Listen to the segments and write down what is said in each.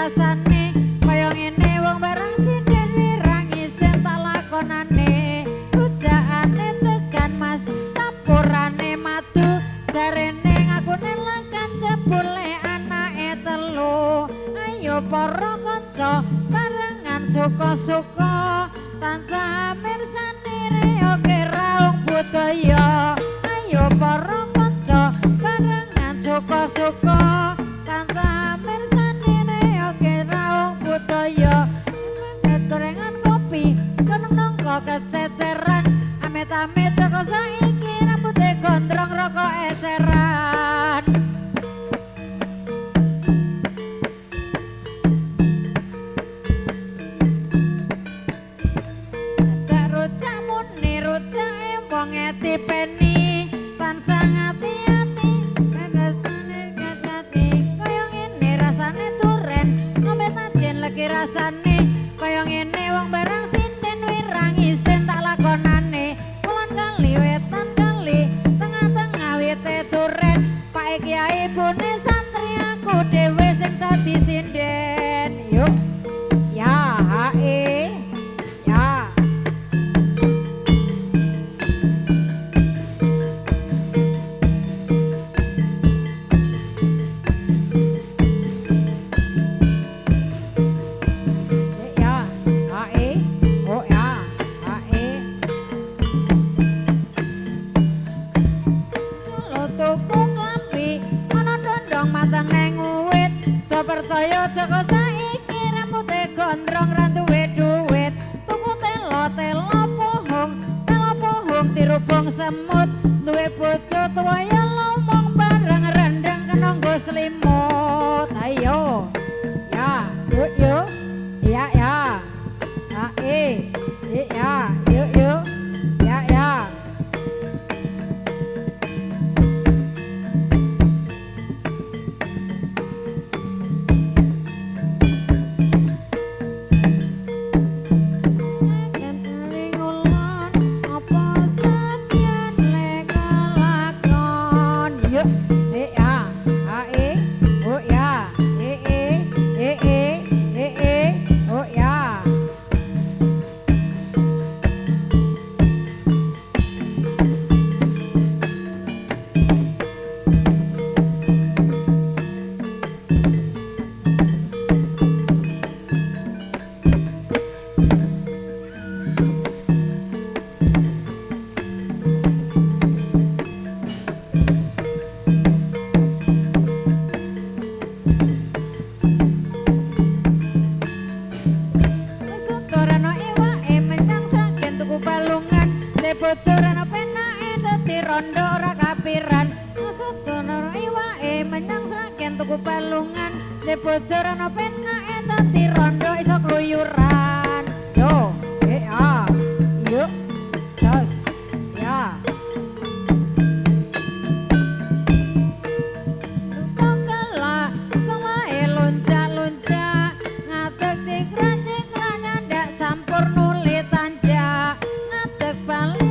rasane kaya ngene wong bareng sinden wirang isin tak lakonane rujakane tekan mas campurane madu jarene ngakune lekan jebule anake telu ayo para kanca barengan suka-suka tansah mirsani reoke raung budaya ayo para kanca barengan suka-suka tansah mirsani reoke raung budaya gorengan kopi keneng nongko kececeran amit-amit joko saiki rambute gondrong rokok eceran rujak muni rujak wong etipeni tansah ngati-ati pedastane kajati kaya ngene rasane turen ngombe tajen legi rasane kaya ngene wong barang sinden wirang isin tak lakonane kulon kali wetan kali tengah-tengah wite turen Pak Kiai ibune santri aku dhewe sing dadi sinden yuk ya hae ya percaya joko saiki rambute gondrong ra duwe duit tuku telo pohong dirubung semut duwe bojo tuwa ya lomong bareng rendeng kena nggo selimut ayo ya yuk yuk ya ya ya yuk yuk ya ya bojoran penake dadi rondo ora kapiran sudono iwake menyang sragen tuku balungan de bojoran penake dadi rondo iso kluyuran yo yuk jos ya tokala sawae loncat-loncat ngadeg cikran-cikran ndak sampur nuli tanjak ngadeg bali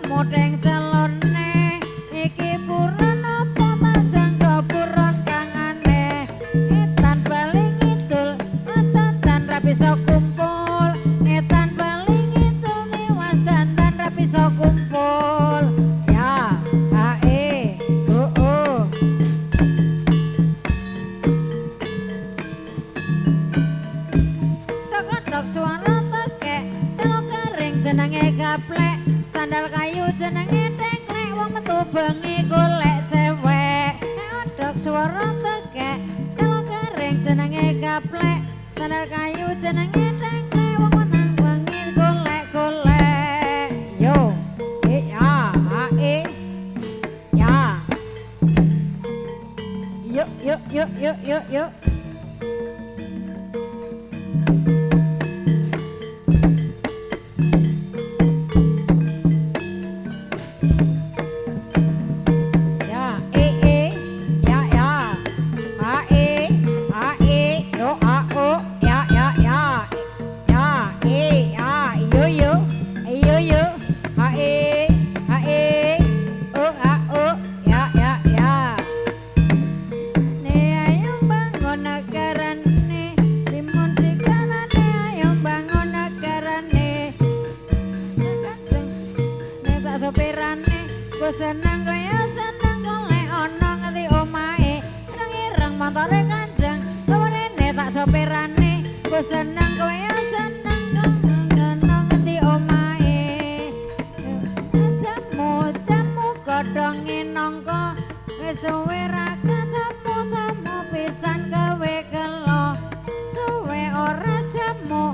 modeng celone iki buron apa tak sangka buron kang aneh etan bali ngidul mas dandan ra bisa kumpul etan bali ngidul niwas dandan ra bisa kumpul ya hae dok suara tekek telo kering jenenge gaplek sandal kayu jenenge tengklek wong metu bengi golek cewek odok swara tekek telo kering jenenge gaplek sandal kayu jenenge tengklek wong metu bengi golek yo ya yuk seneng kowe ya seneng ngono ngendi omahe jamu godhonge nangka wis suwe ra ketemu pisan kowe kelo suwe ora jamu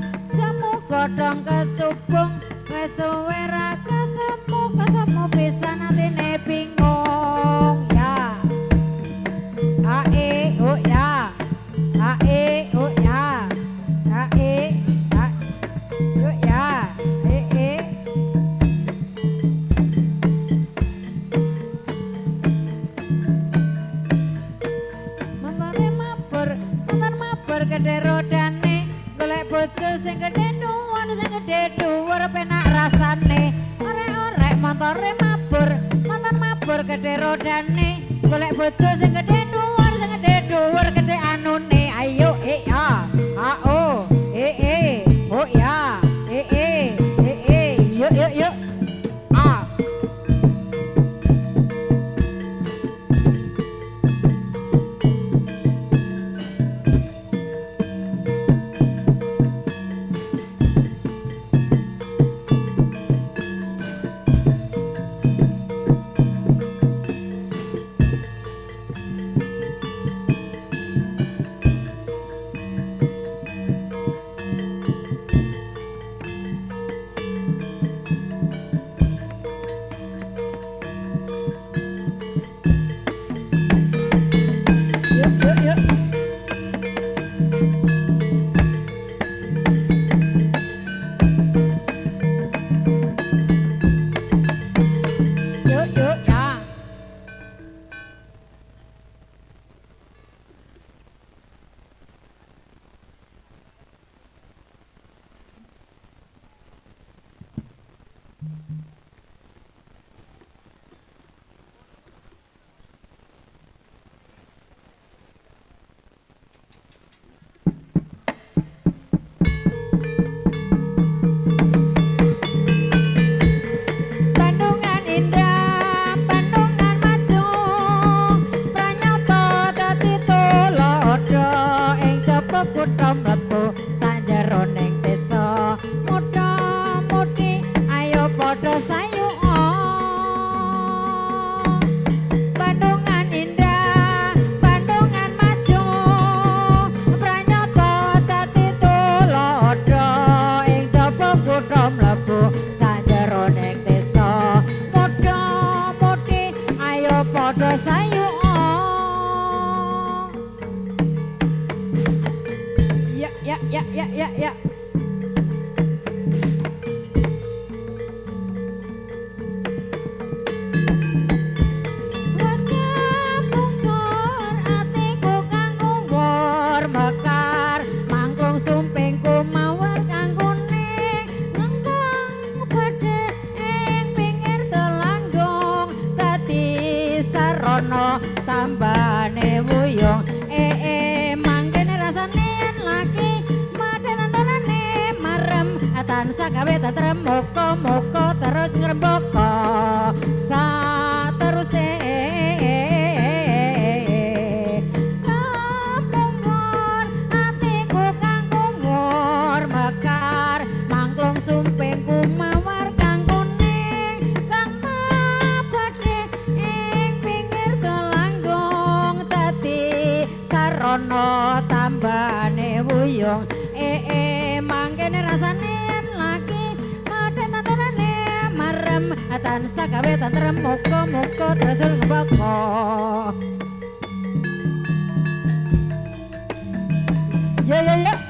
godhong kecubung wis suwe ra ketemu pisan atine bingung ya ae oh ya ae oh ya ae oh ya mantan mabur gede rodane golek bojo sing gede dhuwur penak rasane orek motore mabur mantan mabur gede rodane golek bojo sing gede dhuwur gede anune ayo ya oh oh ya yuk ya tambane wuyung mangkene rasane lagi maden antarane marem tansah gawe tentrem muga-muga terus ngrembaka sateruse kapungkur atiku kang kumur mekar mangklung sumpingku mawar kang kuning kang tabade ing pinggir telanggung dadi sarana tambane wuyung mangkene rasane lagi maden tanturane marem tansah gawe tentrem muga-muga terus ngrembaka ya le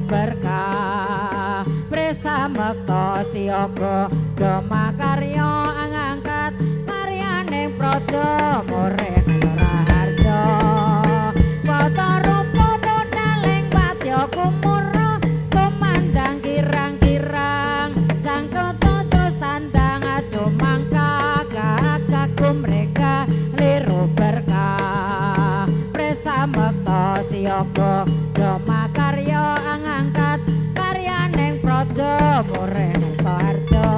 berkah Presamekta siyaga Domakarya ngangkat karyaning praja murih Raharja Wata rupa modaling patya kumura tumandang kirang-kirang Sangkata terus tandang acumangka kagum mereka liru berkah Presamekta siyaga Domakarya ngangkat karyaning praja murih Raharja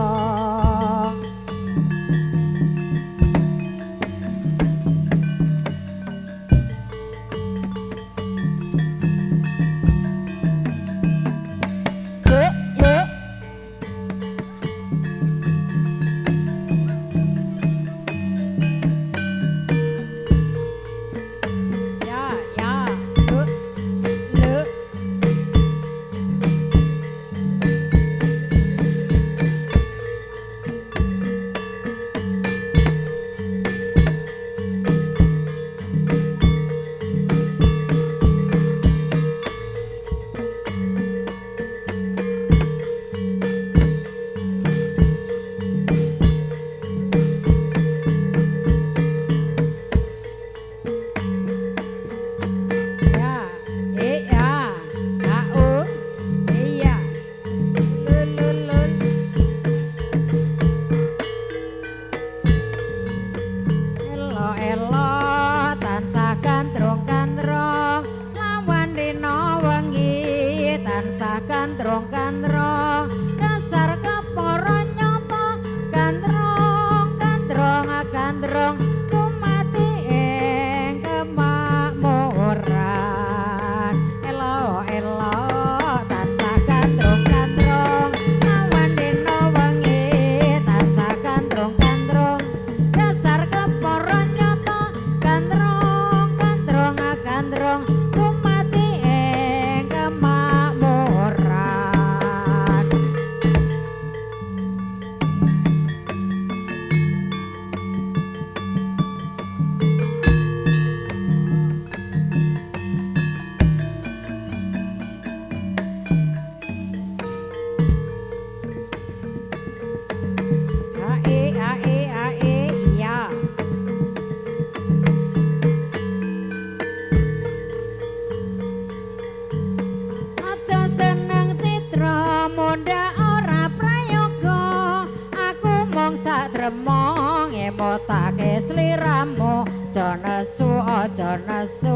Motake sliramu nesu aja nesu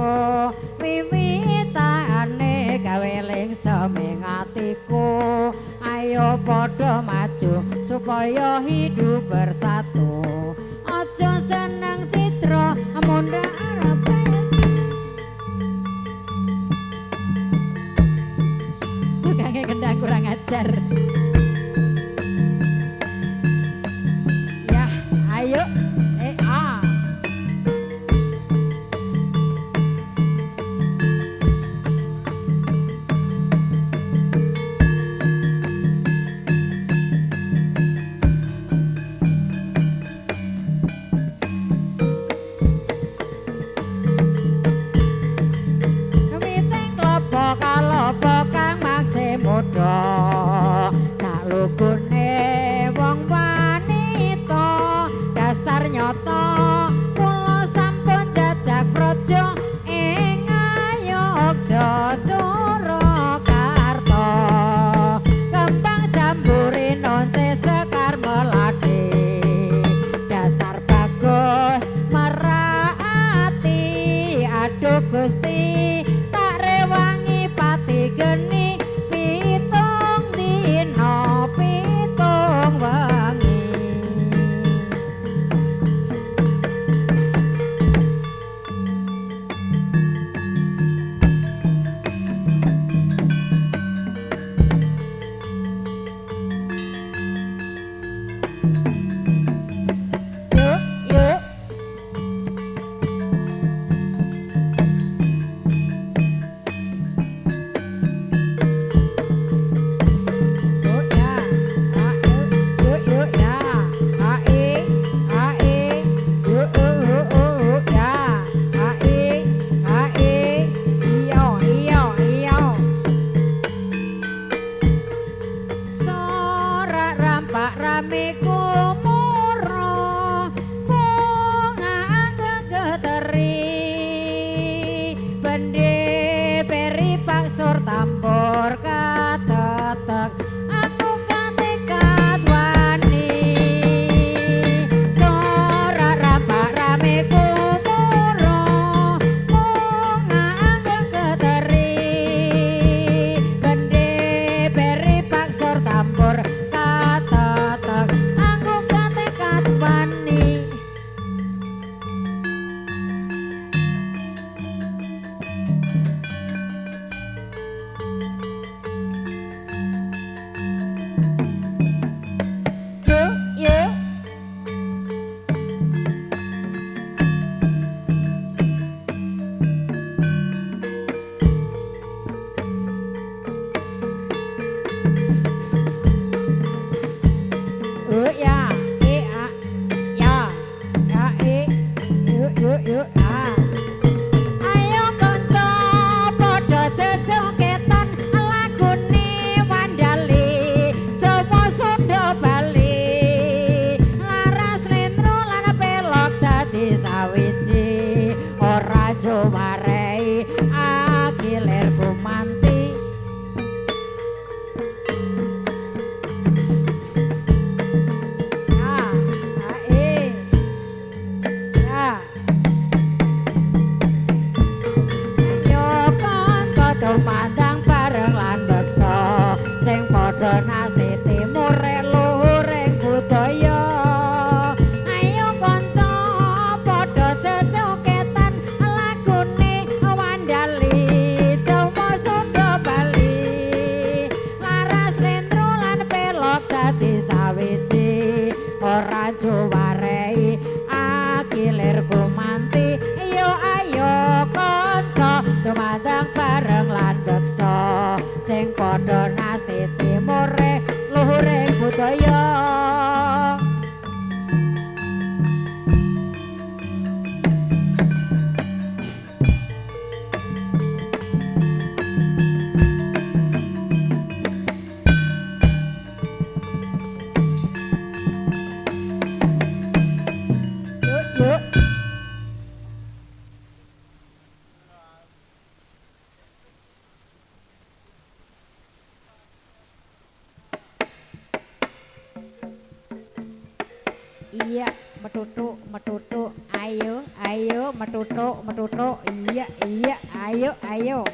wiwitane gawe lingsa ing atiku ayo padha maju supaya hidup bersatu aja seneng citra mundhak arepe tukange kendang kurang ajar ya ayo salugune wong wanita dasar nyata kula sampun jajak praja ing Ngayogja Surakarta kembang jambure nonce sekar melati dasar bagus merati aduh Gusti tak rewangi pati geni pitung wengi yuk rajo warei akilir kumanti Pandang bareng lan beksa sing padha nasti timur luhuring budaya ayo kanca padha jejogetan lagune wandali Jawa Sunda Bali laras lendro lan pelok dadi sawiji ora juwarei akilir kumanti ayo kanca tumandang bareng lan beksa sing padha nasti timure luhuring budaya yuk iya metutu ayo metutu iya ayo ya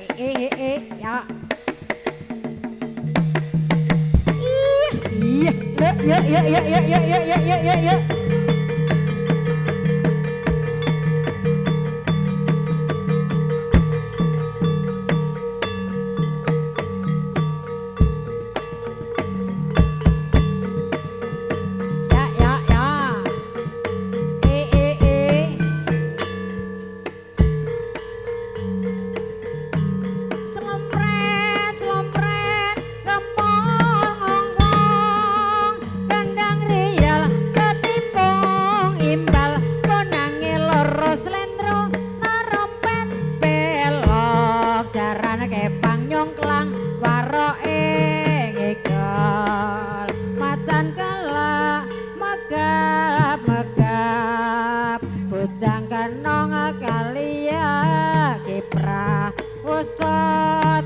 iya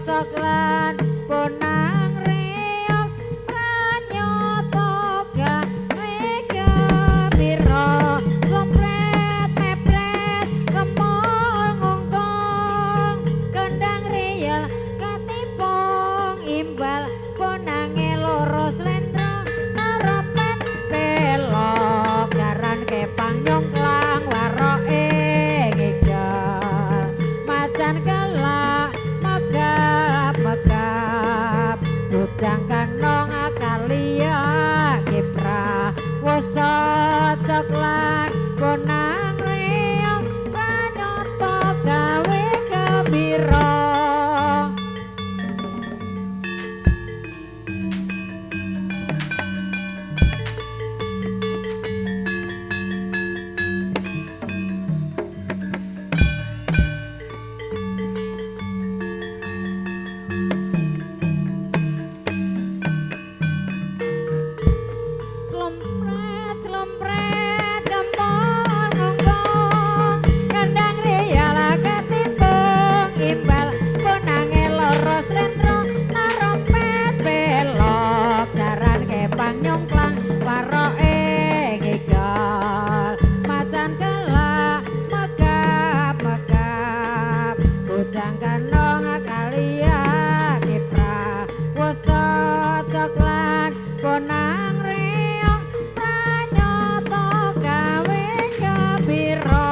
coklan bonang reok pranyoto gawe gembira sompret mepret kemol ngongkong kendang riyel katipung imbal bonange loro slendro taropet belok garan kepang nyongklang waroke gegal macan kelak megap bujang kanong akalia kipra wis cocok lan bonang reog pranyoto gawe gembira Slompret gempol ngonggong kandang riyal ketimbung imbal bonange loro slendro tarompet belok jaran kepang nyongklang waroke gegal macan kelak megap bujang kanong akalia kipra wis cocok lan bonang reog pranyoto gawe gembira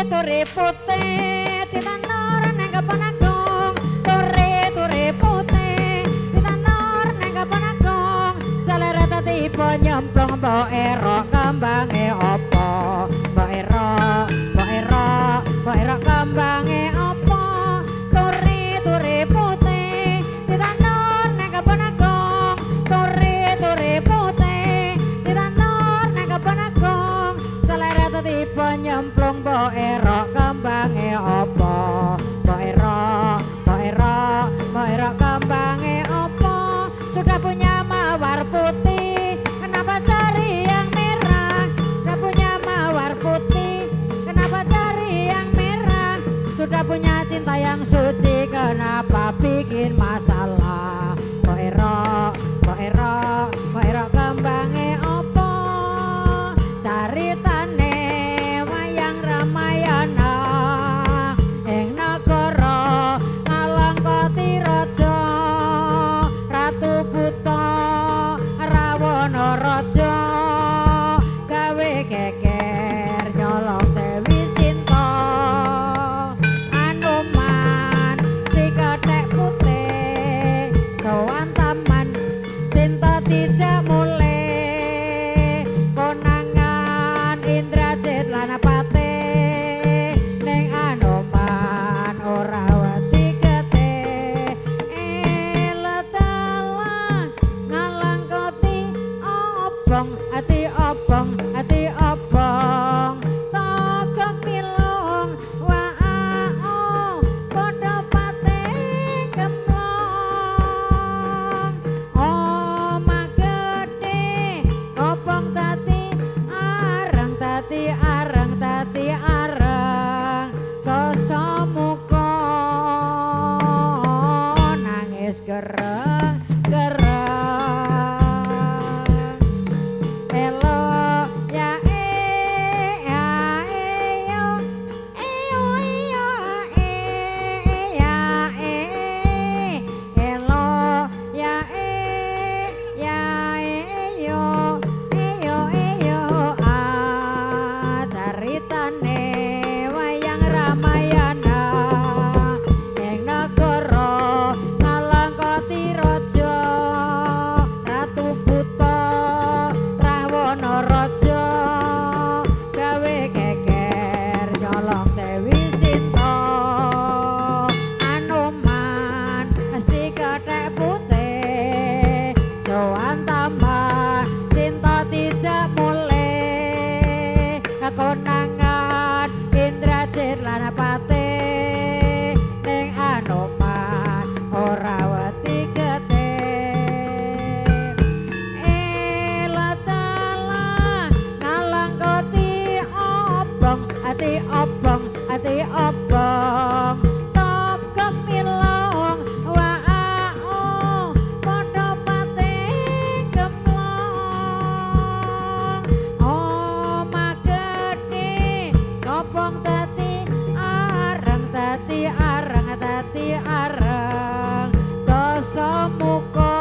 turi putih ditanur nang kebon agung turi putih ditanur nang kebon agung selera tiba nyemplung mbok ero kambange apa mbok ero kambange apa turi putih ditanur nang kebon agung turi putih ditanur nang kebon agung selera tiba nyemplung mbok ero kambange apa sudah punya cinta yang suci, kenapa bikin masalah? Kok ero kembange opo? Caritane wayang Ramayana ing negara Alangkatiraja, Ratu Buta Rawana Raja gawe geger nyolong Dewi Sinta. Anoman si kethek putih sowan taman Sinta dijak mulih, konangan Indrajit lan Patih ning Anoman ora wedi getih. Letala ngalangkoti obong ati obong togok milung waao padha patih gemlong. Omah gedhe obong dadi areng dosa muka nangis gereng elo ya yo elo ya yo caritane wayang Ramayana ing negara Alangkatiraja, Ratu Buta Rawana Raja gawe geger nyolong Dewi Sinta. Anoman si kethek putih sowan taman Sinta dijak mulih, konangan Indrajit lan Patih ning Anoman ora wedi getih. Letala ngalangkoti obong ati obong togok milung waao padha patih gemlong. Omah gedhe obong dadi areng dosa muka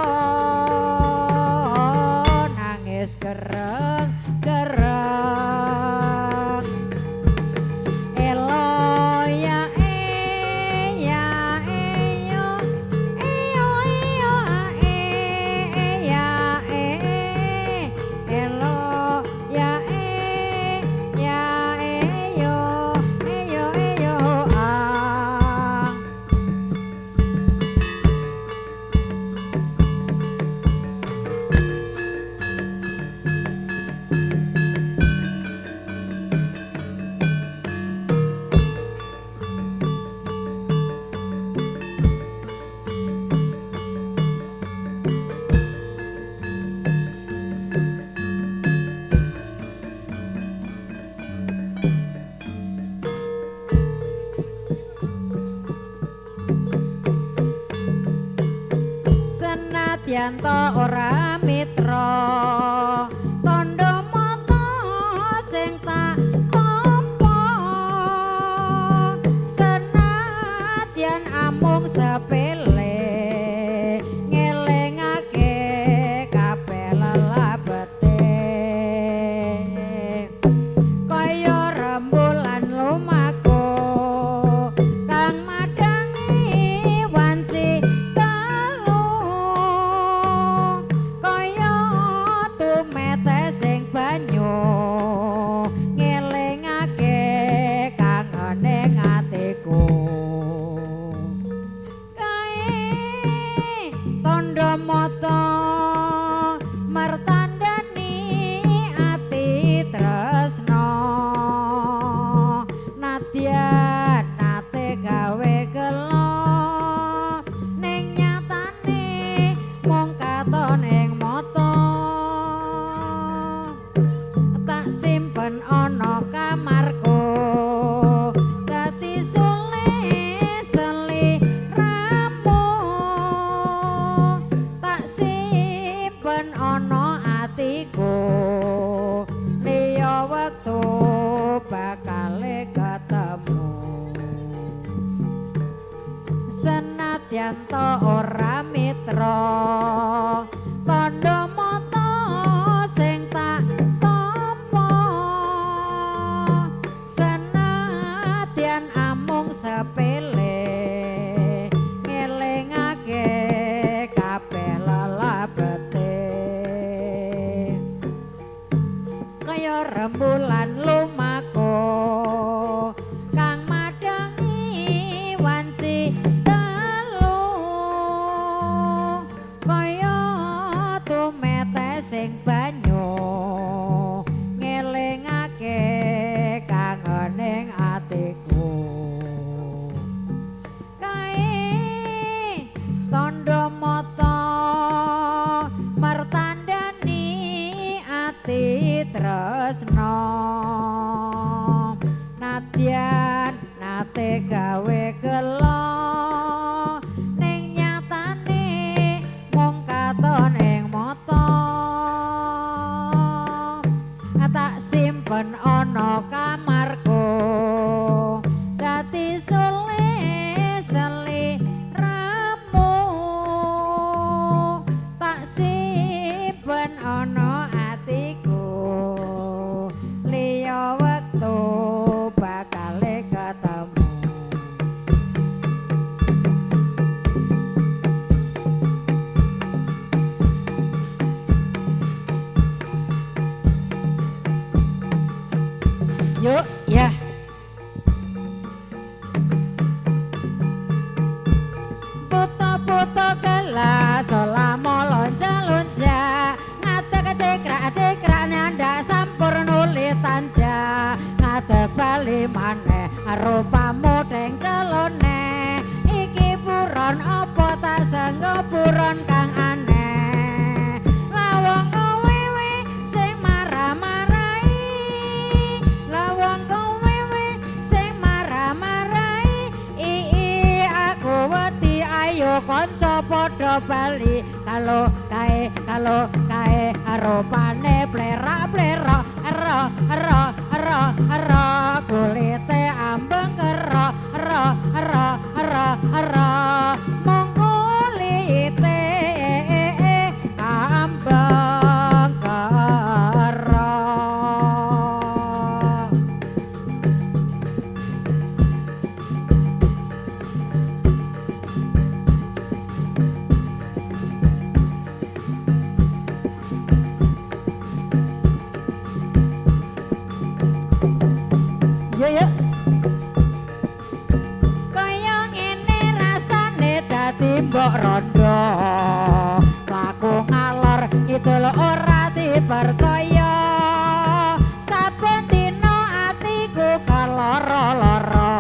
nangis gereng elo ya yo elo ya yo senadyan to ora mitra tandha mata sing tak tampa, senadyan amung sepele ngelingake kabeh lelabete kaya rembulan lumaku kang madangi wanci telu kaya tumete sing banyu ngelingake kangane atiku. Yanto ora mitra tandha mata sing tak tampa senadyan amung sepele ngelingake kabeh lelabete kaya rembulan lumaku kang madangi wanci telu kaya tumete sing banyu ngelingake kangening atiku kae tandha mata martandani ati tresna nadyan nate gawe gelo ning nyatane mung katon ing mata tak simpen ana kamarku dadi seliramu tak simpen ana atiku liya wektu bakal ketemu yuk ya foto-foto gelas selama lonja-lonja ngadeg cekrak-cekrak nyandak sampur nuli tanja ngadeg bali maneh rupamu deng celone iki buron apa tak sanggo buron kang aneh lawang kowe sing marah-marahi lawang kowe sing marah-marahi aku wedi ayo kanca padha bali kalau kae rupane plerak-plerak ero kulite ambeng kero mung kulite ambeng kero ya kaya ngene rasane dadi mbok rondo laku ngalor kidul ora dipercaya saben dina atiku kaloro-loro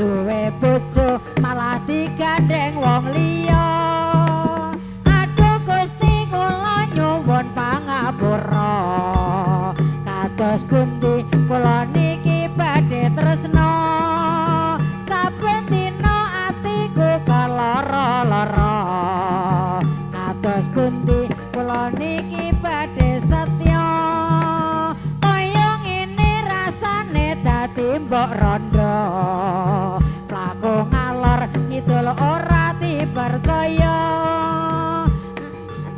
duwe bojo malah digandeng wong liya aduh Gusti kula nyuwun pangapura kados pundi kula niki badhe tresna saben dina atiku kaloro-loro kados pundi kula niki badhe setya kaya ngene rasane dadi mbok rondo laku ngalor ngidul ora dipercaya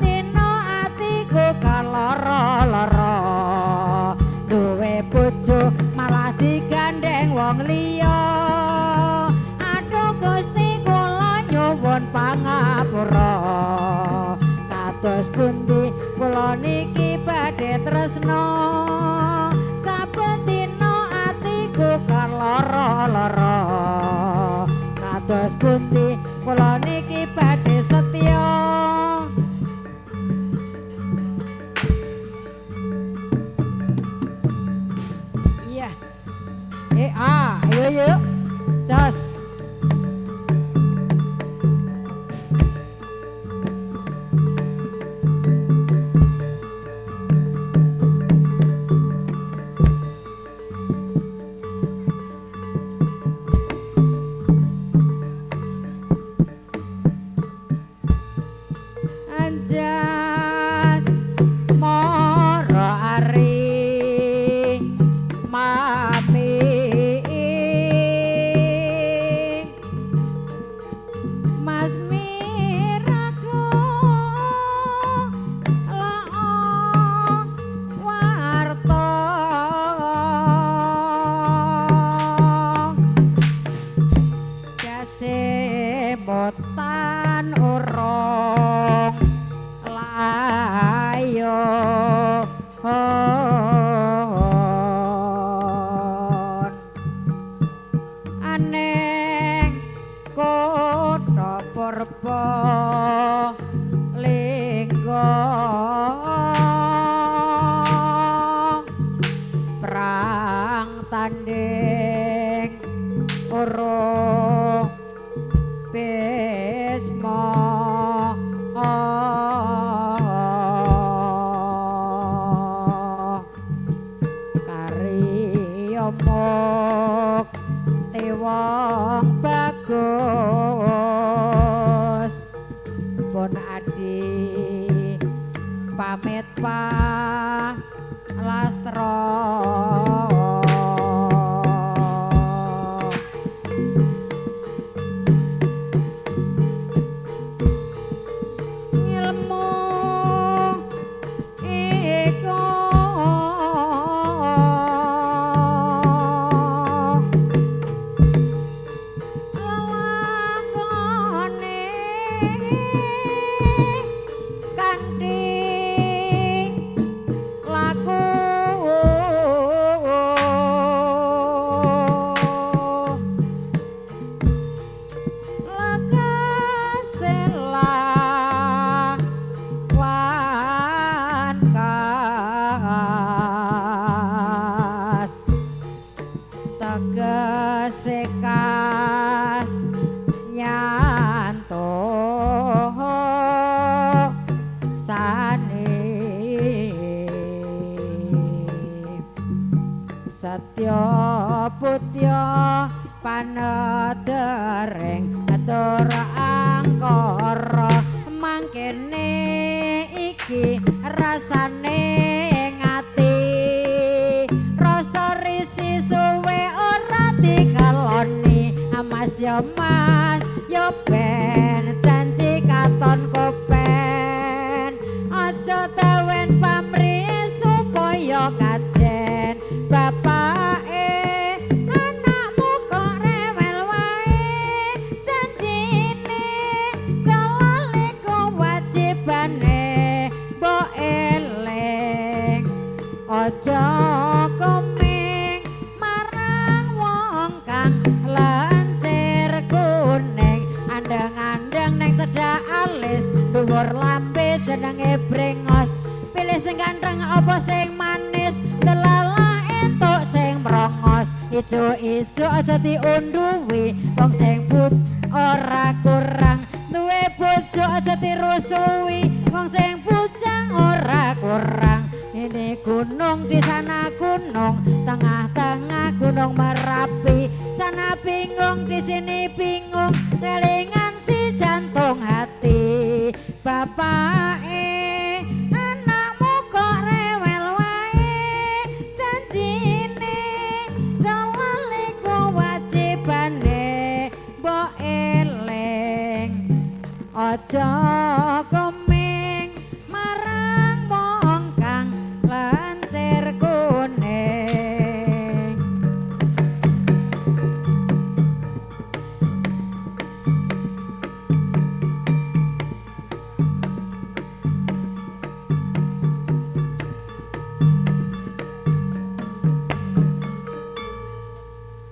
dina atiku kaloro-loro duwe bojo malah digandeng wong liya aduh Gusti kula nyuwun pangapura kados pundi kula niki badhe tresna saben dina atiku kaloro-loro kados pundi kula niki badhe setya ayo jos purba lingga prang tanding urung bisma karya muk tewang bagus pun adi pamit lastra ilmu iku lelakone kanthi laku lekasela wan kas tegese kas nyanto sane satya putya panedereng atur angkara mangkene iki rasane ngati rasa risi suwe ora dikaloni mas yo mas yo ben janji katon kopen aja tewen pamrih supaya kajen bapake anakmu kok rewel wae janjine jalale kewajibane mbok eling aja komeng marang wong kang lancir kuning andeng-andeng neng cedhak alis dhuwur lambe jenenge brengos pilih sing ganteng apa sing manis delalah entuk sing mrongos ijo-ijo aja diunduhi wong sing but ora kurang duwe bojo aja dirusui wong sing bujang ora kurang ini gunung di sana gunung tengah-tengah gunung Merapi sana bingung di sini bingung telingan si jantung hati bapake anakmu kok rewel wae janjine jalale kewajibane mbok eling aja komeng marang wong kang lan